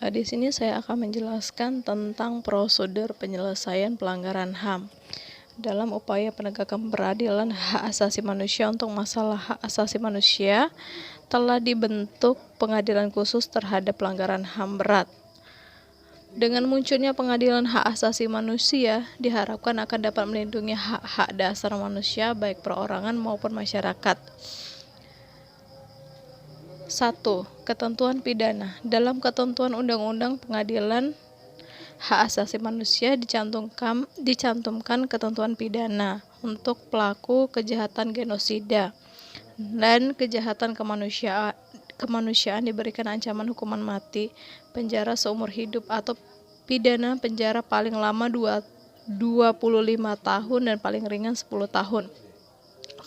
Di sini saya akan menjelaskan tentang prosedur penyelesaian pelanggaran HAM dalam upaya penegakan peradilan hak asasi manusia. Untuk masalah hak asasi manusia, telah dibentuk pengadilan khusus terhadap pelanggaran HAM berat. Dengan munculnya pengadilan hak asasi manusia, diharapkan akan dapat melindungi hak-hak dasar manusia baik perorangan maupun masyarakat. 1. Ketentuan pidana. Dalam ketentuan Undang-Undang Pengadilan Hak Asasi Manusia dicantumkan ketentuan pidana untuk pelaku kejahatan genosida dan kejahatan kemanusiaan diberikan ancaman hukuman mati, penjara seumur hidup atau pidana penjara paling lama 25 tahun dan paling ringan 10 tahun.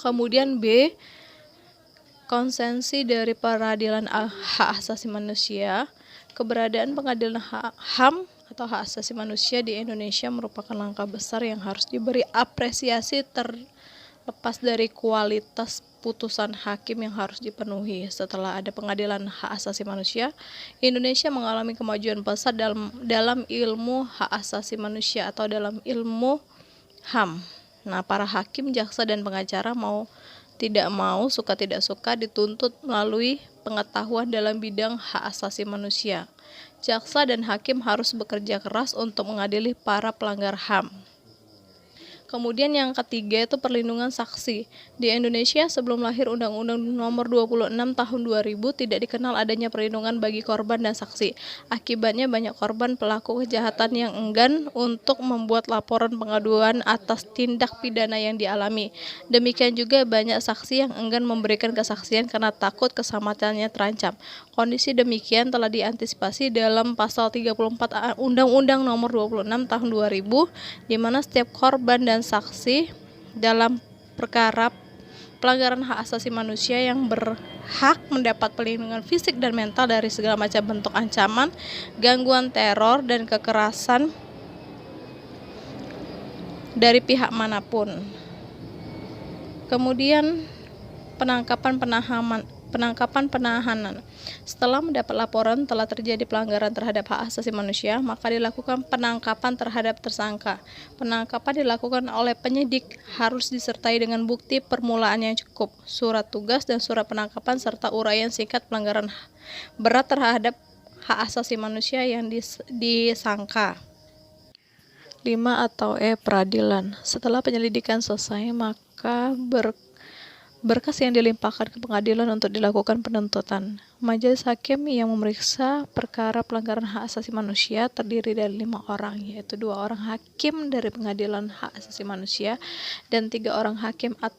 Kemudian B. Konsensi dari peradilan hak asasi manusia. Keberadaan pengadilan HAM atau hak asasi manusia di Indonesia merupakan langkah besar yang harus diberi apresiasi terlepas dari kualitas putusan hakim yang harus dipenuhi. Setelah ada pengadilan hak asasi manusia, Indonesia mengalami kemajuan pesat dalam ilmu hak asasi manusia atau dalam ilmu HAM. Nah, para hakim, jaksa, dan pengacara suka tidak suka dituntut melalui pengetahuan dalam bidang hak asasi manusia. Jaksa dan hakim harus bekerja keras untuk mengadili para pelanggar HAM. Kemudian yang ketiga itu perlindungan saksi. Di Indonesia sebelum lahir Undang-Undang Nomor 26 Tahun 2000 tidak dikenal adanya perlindungan bagi korban dan saksi. Akibatnya banyak korban pelaku kejahatan yang enggan untuk membuat laporan pengaduan atas tindak pidana yang dialami. Demikian juga banyak saksi yang enggan memberikan kesaksian karena takut keselamatannya terancam. Kondisi demikian telah diantisipasi dalam pasal 34 Undang-Undang Nomor 26 Tahun 2000, di mana setiap korban dan saksi dalam perkara pelanggaran hak asasi manusia yang berhak mendapat perlindungan fisik dan mental dari segala macam bentuk ancaman, gangguan, teror, dan kekerasan dari pihak manapun. Kemudian penangkapan penahanan. Setelah mendapat laporan telah terjadi pelanggaran terhadap hak asasi manusia, maka dilakukan penangkapan terhadap tersangka. Penangkapan dilakukan oleh penyidik, harus disertai dengan bukti permulaan yang cukup, surat tugas dan surat penangkapan serta uraian singkat pelanggaran berat terhadap hak asasi manusia yang disangka. 5 atau peradilan. Setelah penyelidikan selesai, maka berkas yang dilimpahkan ke pengadilan untuk dilakukan penuntutan. Majelis hakim yang memeriksa perkara pelanggaran hak asasi manusia terdiri dari 5 orang, yaitu 2 orang hakim dari pengadilan hak asasi manusia dan 3 orang hakim ad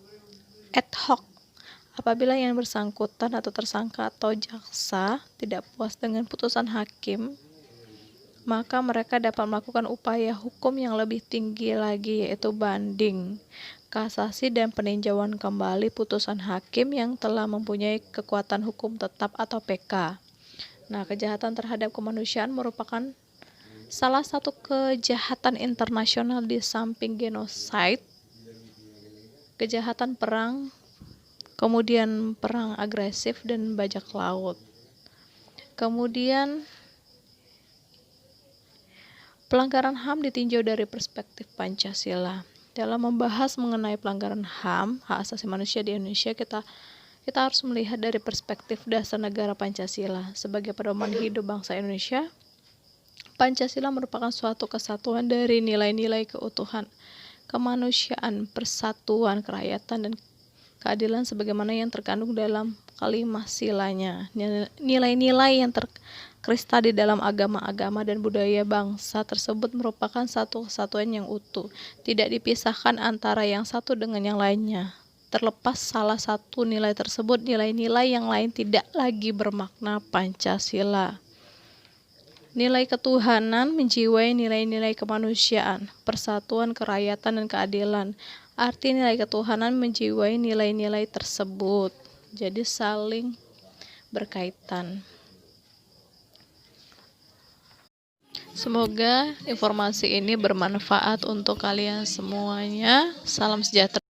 hoc. Apabila yang bersangkutan atau tersangka atau jaksa tidak puas dengan putusan hakim, maka mereka dapat melakukan upaya hukum yang lebih tinggi lagi, yaitu banding, kasasi, dan peninjauan kembali putusan hakim yang telah mempunyai kekuatan hukum tetap atau PK. Nah, kejahatan terhadap kemanusiaan merupakan salah satu kejahatan internasional di samping genosida, kejahatan perang, kemudian perang agresif dan bajak laut. Kemudian pelanggaran HAM ditinjau dari perspektif Pancasila. Dalam membahas mengenai pelanggaran HAM, hak asasi manusia di Indonesia, kita harus melihat dari perspektif dasar negara Pancasila. Sebagai pedoman hidup bangsa Indonesia, Pancasila merupakan suatu kesatuan dari nilai-nilai keutuhan, kemanusiaan, persatuan, kerakyatan, dan keadilan sebagaimana yang terkandung dalam kalimat silanya. Nilai-nilai yang terkristal di dalam agama-agama dan budaya bangsa tersebut merupakan satu kesatuan yang utuh, tidak dipisahkan antara yang satu dengan yang lainnya. Terlepas salah satu nilai tersebut, nilai-nilai yang lain tidak lagi bermakna Pancasila. Nilai ketuhanan menjiwai nilai-nilai kemanusiaan, persatuan, kerakyatan, dan keadilan. Arti nilai ketuhanan menjiwai nilai-nilai tersebut, jadi saling berkaitan. Semoga informasi ini bermanfaat untuk kalian semuanya. Salam sejahtera.